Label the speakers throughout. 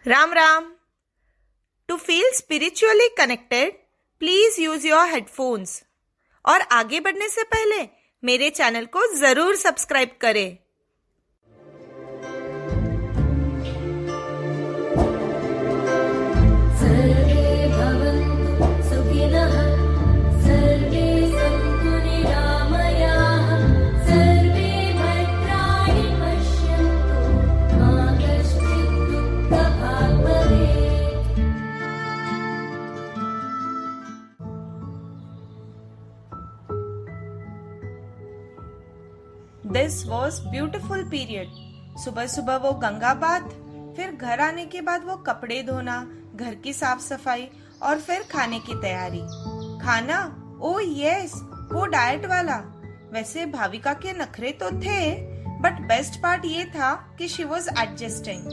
Speaker 1: Ram Ram. To feel spiritually connected please use your headphones. और आगे बढ़ने से पहले मेरे चैनल को जरूर सब्सक्राइब करें।
Speaker 2: सर्वे भवन्तु सुखिनः, सर्वे सन्तु निरामयाः, सर्वे भद्राणि पश्यन्तु, मा कश्चित् दुःखभाग् भवेत्।
Speaker 1: This was beautiful period. सुबह सुबह वो गंगा बाथ, फिर घर आने के बाद वो कपड़े धोना, घर की साफ सफाई और फिर खाने की तैयारी। खाना, ओ यस, वो डाइट वाला। वैसे भाविका के नखरे तो थे, बट बेस्ट पार्ट ये था कि शी वॉज एडजस्टिंग।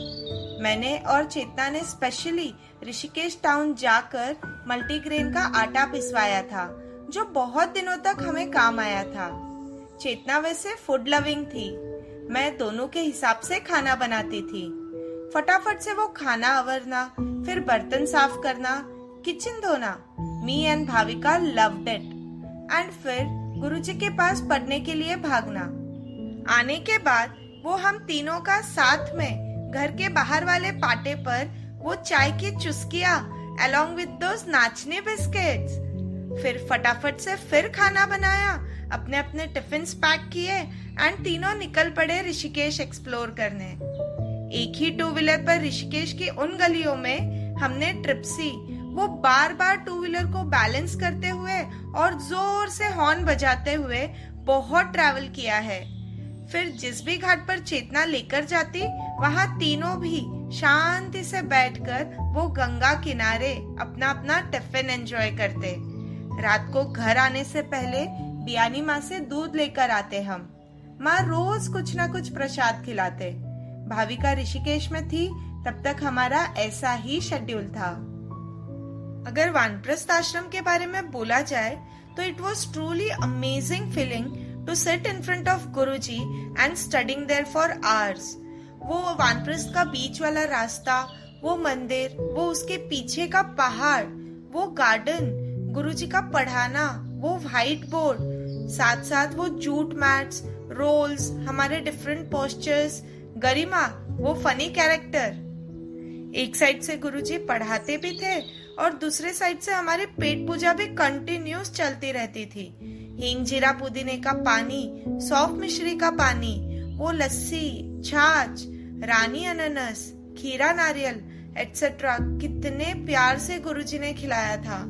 Speaker 1: मैंने और चेतना ने स्पेशली ऋषिकेश टाउन जाकर मल्टीग्रेन का आटा पिसवाया था, जो बहुत दिनों तक हमें काम आया था। चेतना वैसे फूड लविंग थी, मैं दोनों के हिसाब से खाना बनाती थी। फटाफट से वो खाना अवरना, फिर बर्तन साफ करना, किचन धोना। Me and Bhavika loved it. And फिर गुरुजी के पास पढ़ने के लिए भागना। आने के बाद वो हम तीनों का साथ में घर के बाहर वाले पाटे पर वो चाय की चुस्कियां along with those नाचनी बिस्किट्स। फिर फटाफट से फिर खाना बनाया, अपने अपने टिफिन्स पैक किए एंड तीनों निकल पड़े ऋषिकेश एक्सप्लोर करने। एक ही टू व्हीलर पर ऋषिकेश की उन गलियों में हमने ट्रिप्सी, वो बार बार टू व्हीलर को बैलेंस करते हुए और जोर से हॉर्न बजाते हुए बहुत ट्रैवल किया है। फिर जिस भी घाट पर चेतना लेकर जाती, वहाँ तीनों भी शांति से बैठकर वो गंगा किनारे अपना अपना टिफिन एंजॉय करते। रात को घर आने से पहले बियानी माँ से दूध लेकर आते हम। माँ रोज कुछ ना कुछ प्रसाद खिलाते। भाविका ऋषिकेश में थी तब तक हमारा ऐसा ही शेड्यूल था। अगर वानप्रस्थ आश्रम के बारे में बोला जाए तो it was truly amazing feeling to sit in front of Guruji and studying there for hours. वो वानप्रस्थ का बीच वाला रास्ता, वो मंदिर, वो उसके पीछे का पहाड़, वो गार्डन, गुरुजी का पढ़ाना, वो व्हाइट बोर्ड, साथ साथ वो जूट मैट्स, रोल्स, हमारे डिफरेंट पोस्चर्स, गरिमा, वो फनी कैरेक्टर। एक साइड से गुरुजी पढ़ाते भी थे और दूसरे साइड से हमारी पेट पूजा भी कंटिन्यूस चलती रहती थी। हींग जीरा पुदीने का पानी, सौंफ मिश्री का पानी, वो लस्सी, छाछ, रानी अनानस, खीरा नारियल एटसेट्रा कितने प्यार से गुरुजी ने खिलाया था।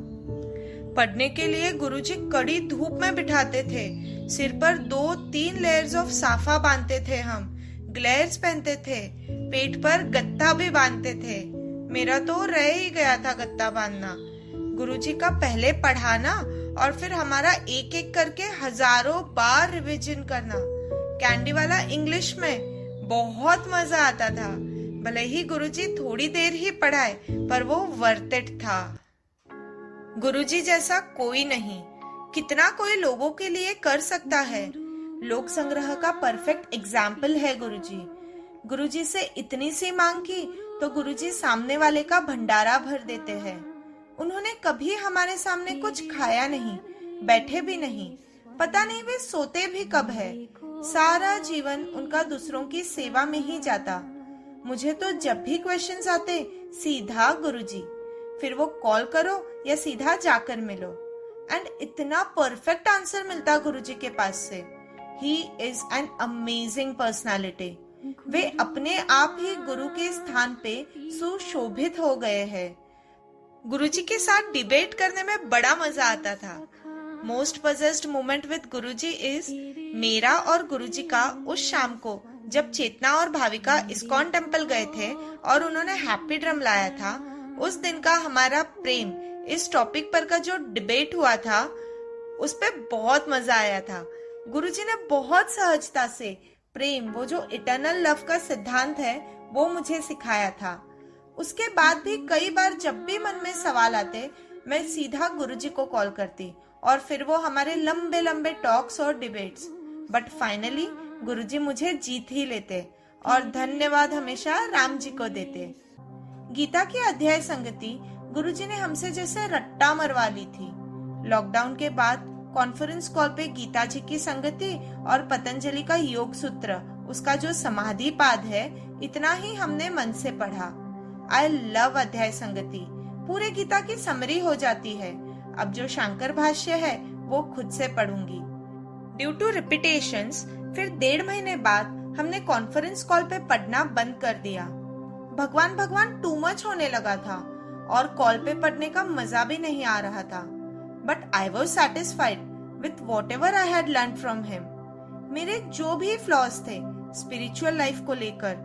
Speaker 1: पढ़ने के लिए गुरुजी कड़ी धूप में बिठाते थे। सिर पर 2-3 लेयर्स ऑफ साफा बांधते थे हम, ग्लेयर्स पहनते थे, पेट पर गत्ता भी बांधते थे। मेरा तो रह ही गया था गत्ता बांधना। गुरुजी का पहले पढ़ाना और फिर हमारा एक एक करके हजारों बार रिवीजन करना। कैंडी वाला इंग्लिश में बहुत मजा आता था। भले ही गुरुजी थोड़ी देर ही पढ़ाए, पर वो वर्थ इट था। गुरुजी जैसा कोई नहीं। कितना कोई लोगों के लिए कर सकता है। लोक संग्रह का परफेक्ट एग्जाम्पल है गुरुजी। गुरुजी से इतनी सी मांग की तो गुरुजी सामने वाले का भंडारा भर देते हैं। उन्होंने कभी हमारे सामने कुछ खाया नहीं, बैठे भी नहीं। पता नहीं वे सोते भी कब है। सारा जीवन उनका दूसरों की सेवा में ही जाता। मुझे तो जब भी क्वेश्चंस आते, सीधा गुरुजी, फिर वो कॉल करो या सीधा जाकर मिलो, एंड इतना परफेक्ट आंसर मिलता गुरुजी के पास से। He is an amazing personality. वे अपने आप ही गुरु के स्थान पे सुशोभित हो गए हैं। गुरुजी के साथ डिबेट करने में बड़ा मजा आता था। Most possessed moment with Guruji is मेरा और गुरुजी का उस शाम को, जब चेतना और भाविका इस्कॉन टेम्पल गए थे और उन्होंने हैप्पी ड्रम लाया था। उस दिन का हमारा प्रेम इस टॉपिक पर का जो डिबेट हुआ था, उस पे बहुत मजा आया था। गुरुजी ने बहुत सहजता से प्रेम, वो जो इटर्नल लव का सिद्धांत है, वो मुझे सिखाया था। उसके बाद भी कई बार जब भी मन में सवाल आते, मैं सीधा गुरुजी को कॉल करती और फिर वो हमारे लंबे लंबे टॉक्स और डिबेट्स। बट फाइनली गुरुजी मुझे जीत ही लेते और धन्यवाद हमेशा राम जी को देते। गीता की अध्याय संगति गुरुजी ने हमसे जैसे रट्टा मरवा ली थी। लॉकडाउन के बाद कॉन्फ्रेंस कॉल पे गीता जी की संगति और पतंजलि का योग सूत्र, उसका जो समाधि पाद है, इतना ही हमने मन से पढ़ा। आई लव अध्याय संगति। पूरे गीता की समरी हो जाती है। अब जो शंकर भाष्य है वो खुद से पढ़ूंगी। ड्यू टू रिपीटेशंस फिर 1.5 महीने बाद हमने कॉन्फ्रेंस कॉल पे पढ़ना बंद कर दिया। भगवान भगवान टू मच होने लगा था और कॉल पे पढ़ने का मजा भी नहीं आ रहा था। But I was satisfied with what ever I had learn from him. मेरे जो भी फ्लॉज थे स्पिरिचुअल लाइफ को लेकर,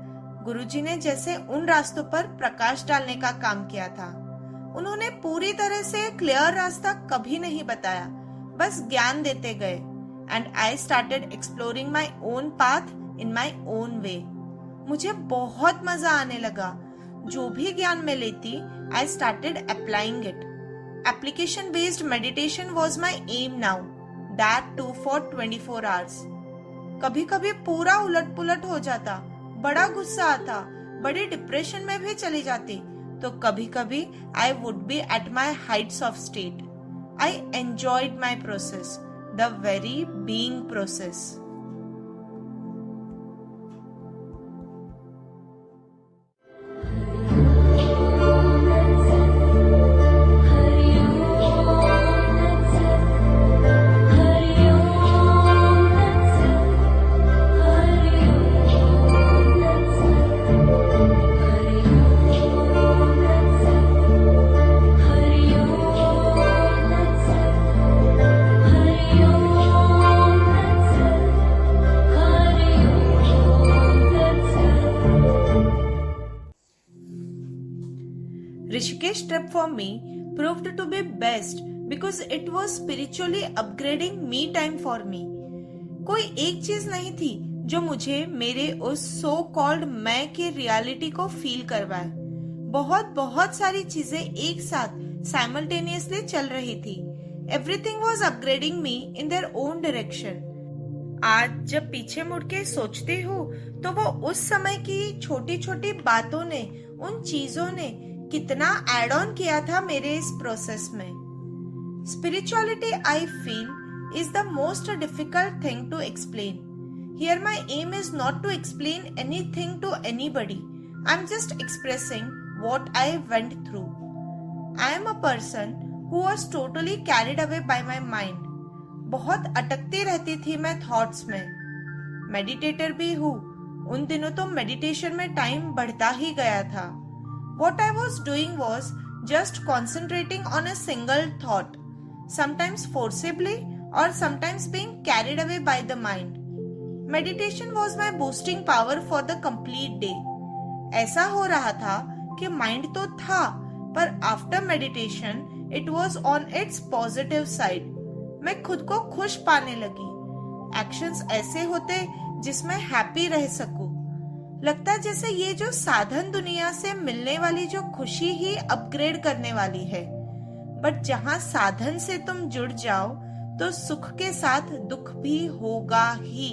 Speaker 1: गुरुजी ने जैसे उन रास्तों पर प्रकाश डालने का काम किया था। उन्होंने पूरी तरह से क्लियर रास्ता कभी नहीं बताया, बस ज्ञान देते गए। And I started exploring my own path in my own way. मुझे बहुत मजा आने लगा। जो भी ज्ञान में लेती, I started applying it. Application based meditation was my aim now, that too for 24 hours. कभी कभी पूरा उलट पुलट हो जाता, बड़ा गुस्सा आता, बड़ी डिप्रेशन में भी चली जाती, तो कभी कभी I would be at my Heights of state. I enjoyed my process, the very being process. Rishikesh trip for me proved to be best because it was spiritually upgrading me time for me. कोई एक चीज नहीं थी जो मुझे मेरे उस so called मैं के रियलिटी को फील करवाए। बहुत बहुत सारी चीजें एक साथ साइमल्टेनियसली चल रही थी। Everything was upgrading me in their own direction. आज जब पीछे मुड़ के सोचती हूँ तो वो उस समय की छोटी छोटी बातों ने, उन चीजों ने कितना एड ऑन किया था मेरे इस प्रोसेस में। Spirituality I feel is the most difficult thing to explain. Here my aim is not to explain anything to anybody. I'm just expressing what I went through. I am a person who was totally carried away by my mind. बहुत अटकती रहती थी मैं thoughts में। Meditator भी हूँ। उन दिनों तो मेडिटेशन में टाइम बढ़ता ही गया था। What I was doing was just concentrating on a single thought, sometimes forcibly or sometimes being carried away by the mind. Meditation was my boosting power for the complete day. ऐसा हो रहा था कि mind तो था, पर after meditation it was on it's positive side. मैं खुद को खुश पाने लगी। एक्शंस ऐसे होते जिसमें हैप्पी रह सकूं। लगता जैसे ये जो साधन दुनिया से मिलने वाली जो खुशी ही अपग्रेड करने वाली है। बट जहां साधन से तुम जुड़ जाओ तो सुख के साथ दुख भी होगा ही।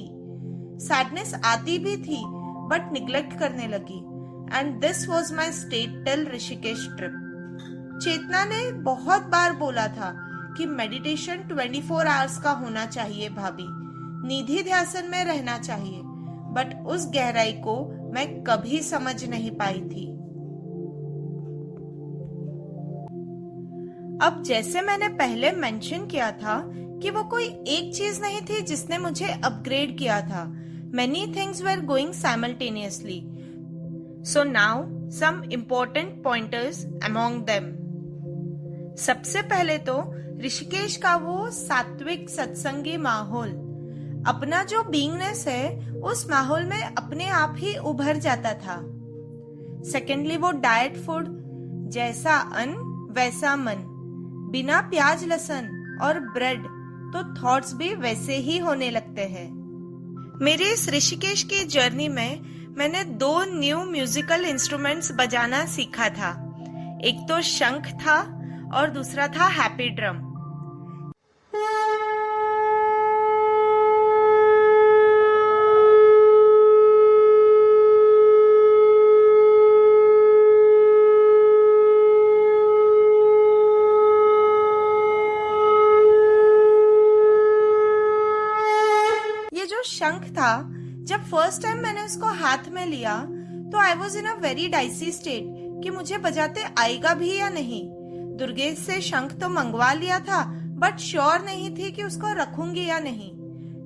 Speaker 1: सैडनेस आती भी थी बट निग्लेक्ट करने लगी। And this was my state till Rishikesh trip. चेतना ने बहुत बार बोला था कि मेडिटेशन 24 आवर्स का होना चाहिए भाभी, निधि ध्यान में रहना चाहिए, बट उस गहराई को मैं कभी समझ नहीं पाई थी। अब जैसे मैंने पहले मेंशन किया था कि वो कोई एक चीज नहीं थी जिसने मुझे अपग्रेड किया था। Many things were going simultaneously. So now some important pointers among them. सबसे पहले तो ऋषिकेश का वो सात्विक सत्संगी माहौल, अपना जो बीइंगनेस है उस माहौल में अपने आप ही उभर जाता था। सेकेंडली वो डाइट फूड, जैसा अन्न वैसा मन, बिना प्याज लहसुन और ब्रेड, तो थॉट्स भी वैसे ही होने लगते हैं। मेरे इस ऋषिकेश की जर्नी में मैंने 2 न्यू म्यूजिकल इंस्ट्रूमेंट्स बजाना सीखा था। एक तो शंख था और दूसरा था हैप्पी ड्रम। था, जब फर्स्ट टाइम मैंने उसको हाथ में लिया तो I was in a very dicey state कि मुझे बजाते आएगा भी या नहीं। दुर्गेश से शंख तो मंगवा लिया था, बट श्योर नहीं थी कि उसको रखूंगी या नहीं।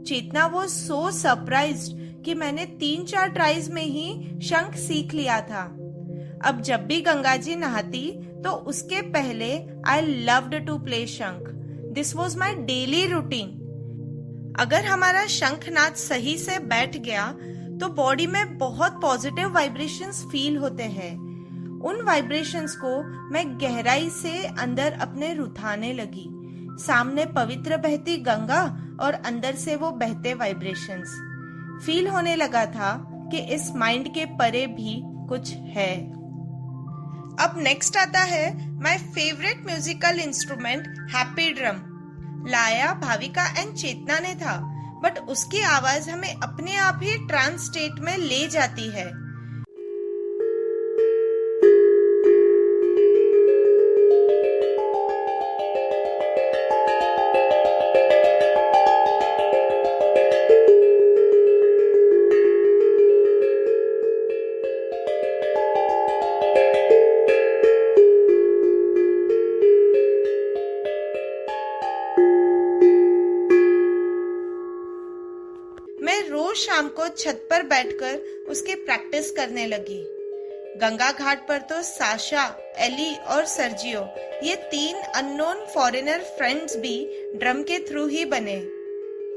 Speaker 1: चेतना वो सो सरप्राइज्ड कि मैंने 3-4 ट्राइज में ही शंख सीख लिया था। अब जब भी गंगा जी नहाती तो उसके पहले आई लव्ड टू प्ले शंख। This was my daily routine. अगर हमारा शंखनाद सही से बैठ गया तो बॉडी में बहुत पॉजिटिव वाइब्रेशंस फील होते हैं। उन वाइब्रेशंस को मैं गहराई से अंदर अपने रुठाने लगी। सामने पवित्र बहती गंगा और अंदर से वो बहते वाइब्रेशंस। फील होने लगा था कि इस माइंड के परे भी कुछ है। अब नेक्स्ट आता है my favourite musical instrument happy drum. लाया भाविका एंड चेतना ने था, बट उसकी आवाज हमें अपने आप ही ट्रांस स्टेट में ले जाती है। शाम को छत पर बैठकर उसके प्रैक्टिस करने लगी। गंगा घाट पर तो साशा, एली और सर्जियो, ये 3 अननोन फॉरेनर फ्रेंड्स भी ड्रम के थ्रू ही बने।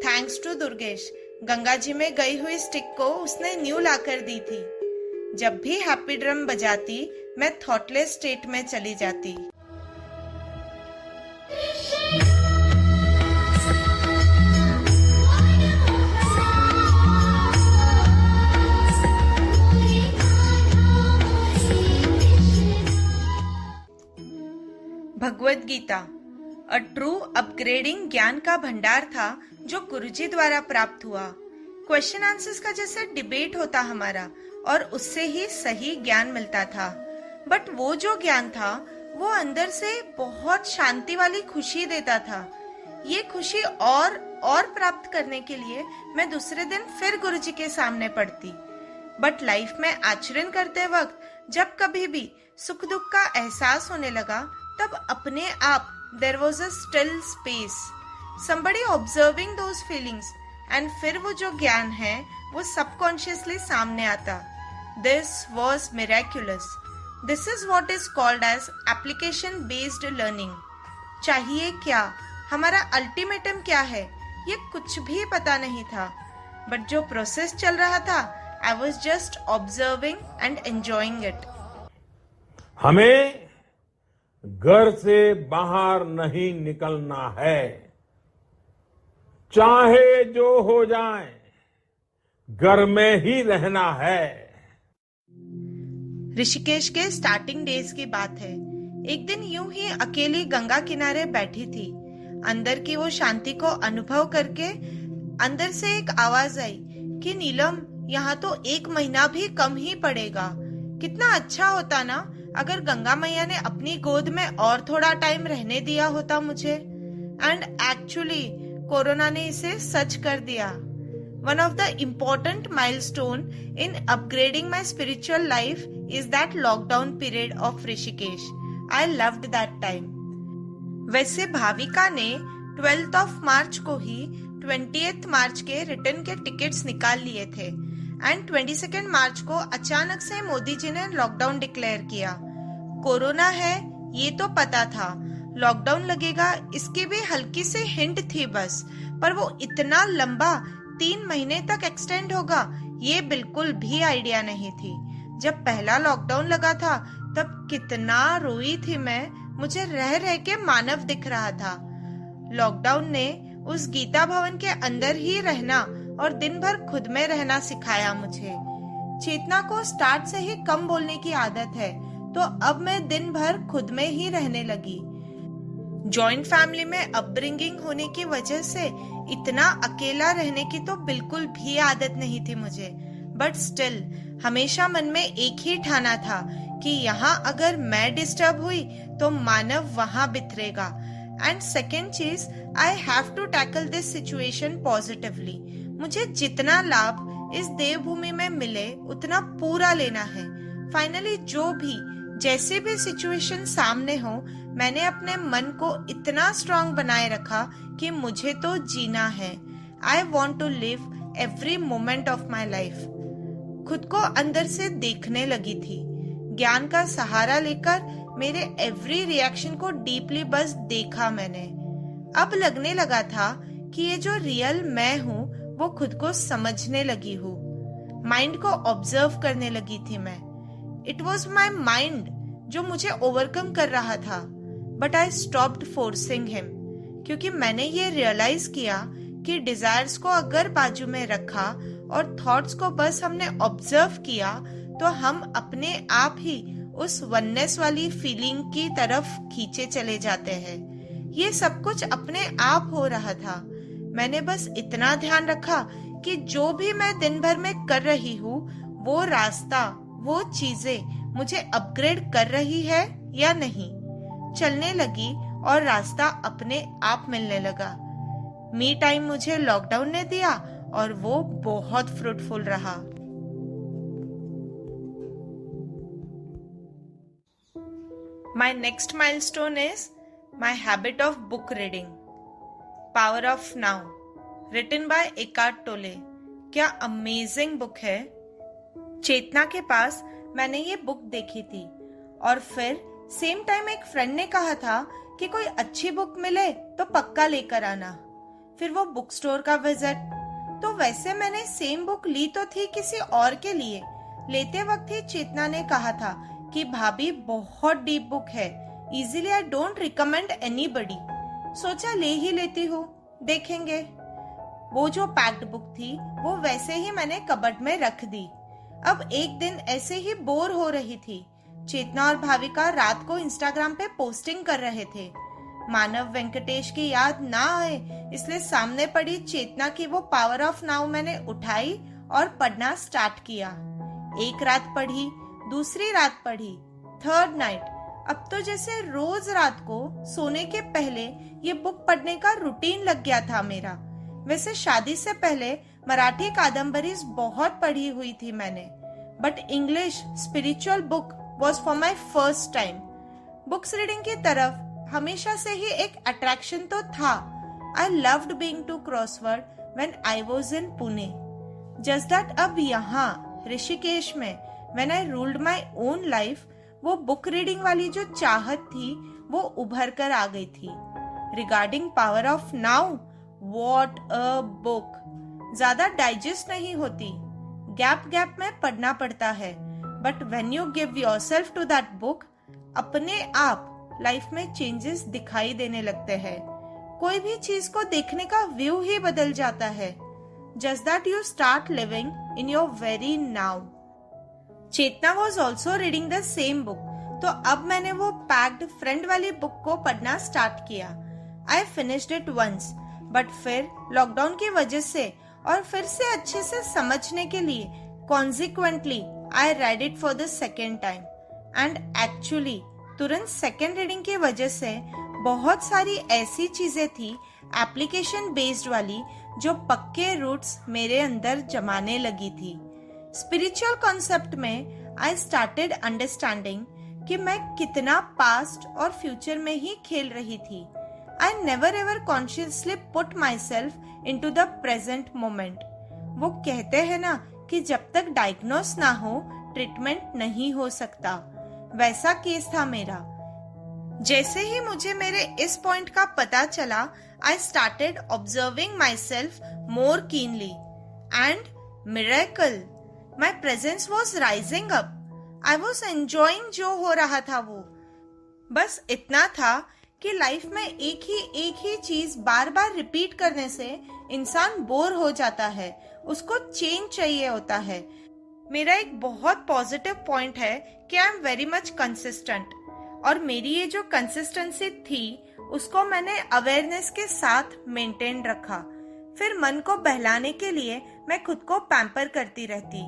Speaker 1: थैंक्स टू दुर्गेश, गंगा जी में गई हुई स्टिक को उसने न्यू लाकर दी थी। जब भी हैप्पी ड्रम बजाती मैं थॉटलेस स्टेट में चली जाती। Bhagavad Gita a true upgrading ज्ञान का भंडार था जो गुरुजी द्वारा प्राप्त हुआ। क्वेश्चन आंसर्स का जैसे डिबेट होता हमारा, और उससे ही सही ज्ञान मिलता था। बट वो जो ज्ञान था वो अंदर से बहुत शांति वाली खुशी देता था। ये खुशी और प्राप्त करने के लिए मैं दूसरे दिन फिर गुरुजी के सामने पढ़ती। बट लाइफ में आचरण करते वक्त जब कभी भी सुख दुख का एहसास होने लगा, तब अपने आप there was a still space, somebody observing those feelings, and फिर वो जो ज्ञान है वो subconsciously सामने आता। This was miraculous. This is what is called as application based learning. चाहिए क्या, हमारा अल्टीमेटम क्या है, ये कुछ भी पता नहीं था। बट जो प्रोसेस चल रहा था, I was just observing and enjoying it.
Speaker 3: हमें घर से बाहर नहीं निकलना है, चाहे जो हो जाए घर में ही रहना है।
Speaker 1: ऋषिकेश के स्टार्टिंग डेज की बात है। एक दिन यूं ही अकेली गंगा किनारे बैठी थी। अंदर की वो शांति को अनुभव करके अंदर से एक आवाज आई कि नीलम, यहाँ तो 1 महीना भी कम ही पड़ेगा। कितना अच्छा होता ना अगर गंगा मैया ने अपनी गोद में और थोड़ा टाइम रहने दिया होता मुझे। एंड एक्चुअली कोरोना ने इसे सच कर दिया। One of the important milestone in upgrading my spiritual life is that lockdown period of Rishikesh. I loved that time. वैसे भाविका ने 12 मार्च को ही 20 मार्च के रिटर्न के टिकट्स निकाल लिए थे एंड 22 मार्च को अचानक से मोदी जी ने लॉकडाउन डिक्लेयर किया। कोरोना है ये तो पता था, लॉकडाउन लगेगा इसकी भी हल्की सी हिंट थी बस, पर वो इतना लंबा 3 महीने तक एक्सटेंड होगा ये बिल्कुल भी आइडिया नहीं थी। जब पहला लॉकडाउन लगा था तब कितना रोई थी मैं, मुझे रह रह के मानव दिख रहा था। लॉकडाउन ने उस गीता भवन के अंदर ही रहना और दिन भर खुद में रहना सिखाया मुझे। चेतना को स्टार्ट से ही कम बोलने की आदत है, तो अब मैं दिन भर खुद में ही रहने लगी। जॉइंट फैमिली में अपब्रिंगिंग होने की वजह से इतना अकेला रहने की तो बिल्कुल भी आदत नहीं थी मुझे। बट स्टिल हमेशा मन में एक ही ठाना था कि यहाँ अगर मैं डिस्टर्ब हुई तो मानव वहां बिखरेगा। एंड सेकेंड चीज, I have to tackle this situation positively. मुझे जितना लाभ इस देवभूमि में मिले उतना पूरा लेना है। फाइनली जो भी जैसे भी सिचुएशन सामने हो, मैंने अपने मन को इतना स्ट्रांग बनाए रखा कि मुझे तो जीना है। I want to live every moment of my life. खुद को अंदर से देखने लगी थी। ज्ञान का सहारा लेकर मेरे एवरी रिएक्शन को डीपली बस देखा मैंने। अब लगने लगा था कि ये जो रियल मैं हूँ वो खुद को समझने लगी हूँ। माइंड को ऑब्जर्व करने लगी थी मैं। इट वॉज माई माइंड जो मुझे ओवरकम कर रहा था, but I stopped forcing him, क्योंकि मैंने ये रियलाइज किया कि डिजायर्स को अगर बाजू में रखा और थॉट्स को बस हमने ऑब्जर्व किया तो हम अपने आप ही उस वननेस वाली फीलिंग की तरफ खींचे चले जाते हैं। ये सब कुछ अपने आप हो रहा था। मैंने बस इतना ध्यान रखा कि जो भी मैं दिन भर में कर रही हूँ वो रास्ता, वो चीजें मुझे अपग्रेड कर रही है या नहीं। चलने लगी और रास्ता अपने आप मिलने लगा। मी टाइम मुझे लॉकडाउन ने दिया और वो बहुत फ्रूटफुल रहा। My next milestone is my habit of book reading. Power of now, written by Eckhart Tolle. क्या अमेजिंग बुक है। चेतना के पास मैंने ये बुक देखी थी और फिर सेम टाइम एक फ्रेंड ने कहा था कि कोई अच्छी बुक मिले तो पक्का लेकर आना। फिर वो बुक स्टोर का विजिट, तो वैसे मैंने सेम बुक ली तो थी किसी और के लिए। लेते वक्त ही चेतना ने कहा था कि भाभी बहुत डीप बुक है, easily I don't recommend anybody. सोचा ले ही लेती हूँ, देखेंगे। वो जो पैक्ड बुक थी वो वैसे ही मैंने कबर्ड में रख दी। अब एक दिन ऐसे ही बोर हो रही थी। चेतना और भाविका रात को इंस्टाग्राम पे पोस्टिंग कर रहे थे। मानव वेंकटेश की याद ना आए इसलिए सामने पड़ी चेतना की वो पावर ऑफ नाउ मैंने उठाई और पढ़ना स्टार्ट किया। एक रात पढ़ी, दूसरी रात पढ़ी, थर्ड नाइट। अब तो जैसे रोज रात को सोने के पहले ये बुक पढ़ने का रूटीन लग गया था मेरा। वैसे शादी से पहले मराठी कादम्बरीज बहुत पढ़ी हुई थी मैंने, but English spiritual book was for my first time. Books reading की तरफ हमेशा से ही एक अट्रैक्शन तो था। I loved being to Crossword when I was in Pune. Just that अब यहाँ ऋषिकेश में when I ruled my own life, वो बुक रीडिंग वाली जो चाहत थी वो उभर कर आ गई थी। Regarding power of now, what a book. ज्यादा डाइजेस्ट नहीं होती, गैप गैप में पढ़ना पड़ता है, but when you give yourself to that book, अपने आप लाइफ में चेंजेस दिखाई देने लगते हैं। कोई भी चीज को देखने का व्यू ही बदल जाता है। Just that you start living in your very now. Chetna was also reading the same book, तो अब मैंने वो पैक्ड फ्रेंड वाली बुक को पढ़ना स्टार्ट किया। I finished it once, but फिर लॉकडाउन की वजह से और फिर से अच्छे से समझने के लिए consequently I read it for the second time. And actually तुरंत सेकेंड रीडिंग की वजह से बहुत सारी ऐसी चीजें थी एप्लीकेशन बेस्ड वाली जो पक्के रूट्स मेरे अंदर जमाने लगी थी। स्पिरिचुअल कॉन्सेप्ट में आई स्टार्टेड अंडरस्टैंडिंग कि मैं कितना पास्ट और फ्यूचर में ही खेल रही थी। I never ever consciously put myself into the present moment. वो कहते हैं ना कि जब तक डायग्नोस ना हो ट्रीटमेंट नहीं हो सकता। वैसा केस था मेरा। जैसे ही मुझे मेरे इस पॉइंट का पता चला, I started observing myself more keenly and miracle, my presence was rising up. I was enjoying जो हो रहा था वो। बस इतना था कि लाइफ में एक ही चीज बार बार रिपीट करने से इंसान बोर हो जाता है, उसको चेंज चाहिए होता है। मेरा एक बहुत पॉजिटिव पॉइंट है कि I am very much consistent, और मेरी ये जो कंसिस्टेंसी थी उसको मैंने अवेयरनेस के साथ मेंटेन रखा। फिर मन को बहलाने के लिए मैं खुद को पैम्पर करती रहती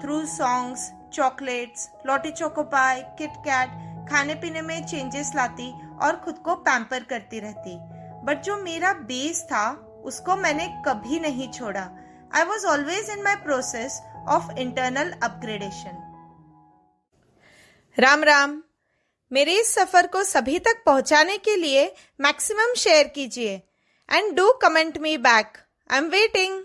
Speaker 1: through songs, chocolates, लॉटी Choco Pie, KitKat, खाने पीने में चेंजेस लाती और खुद को पैम्पर करती रहती। बट जो मेरा बेस था उसको मैंने कभी नहीं छोड़ा। I was always in my process of internal upgradation. Ram Ram. मेरे इस सफर को सभी तक पहुंचाने के लिए मैक्सिमम शेयर कीजिए and do comment me back. I am waiting.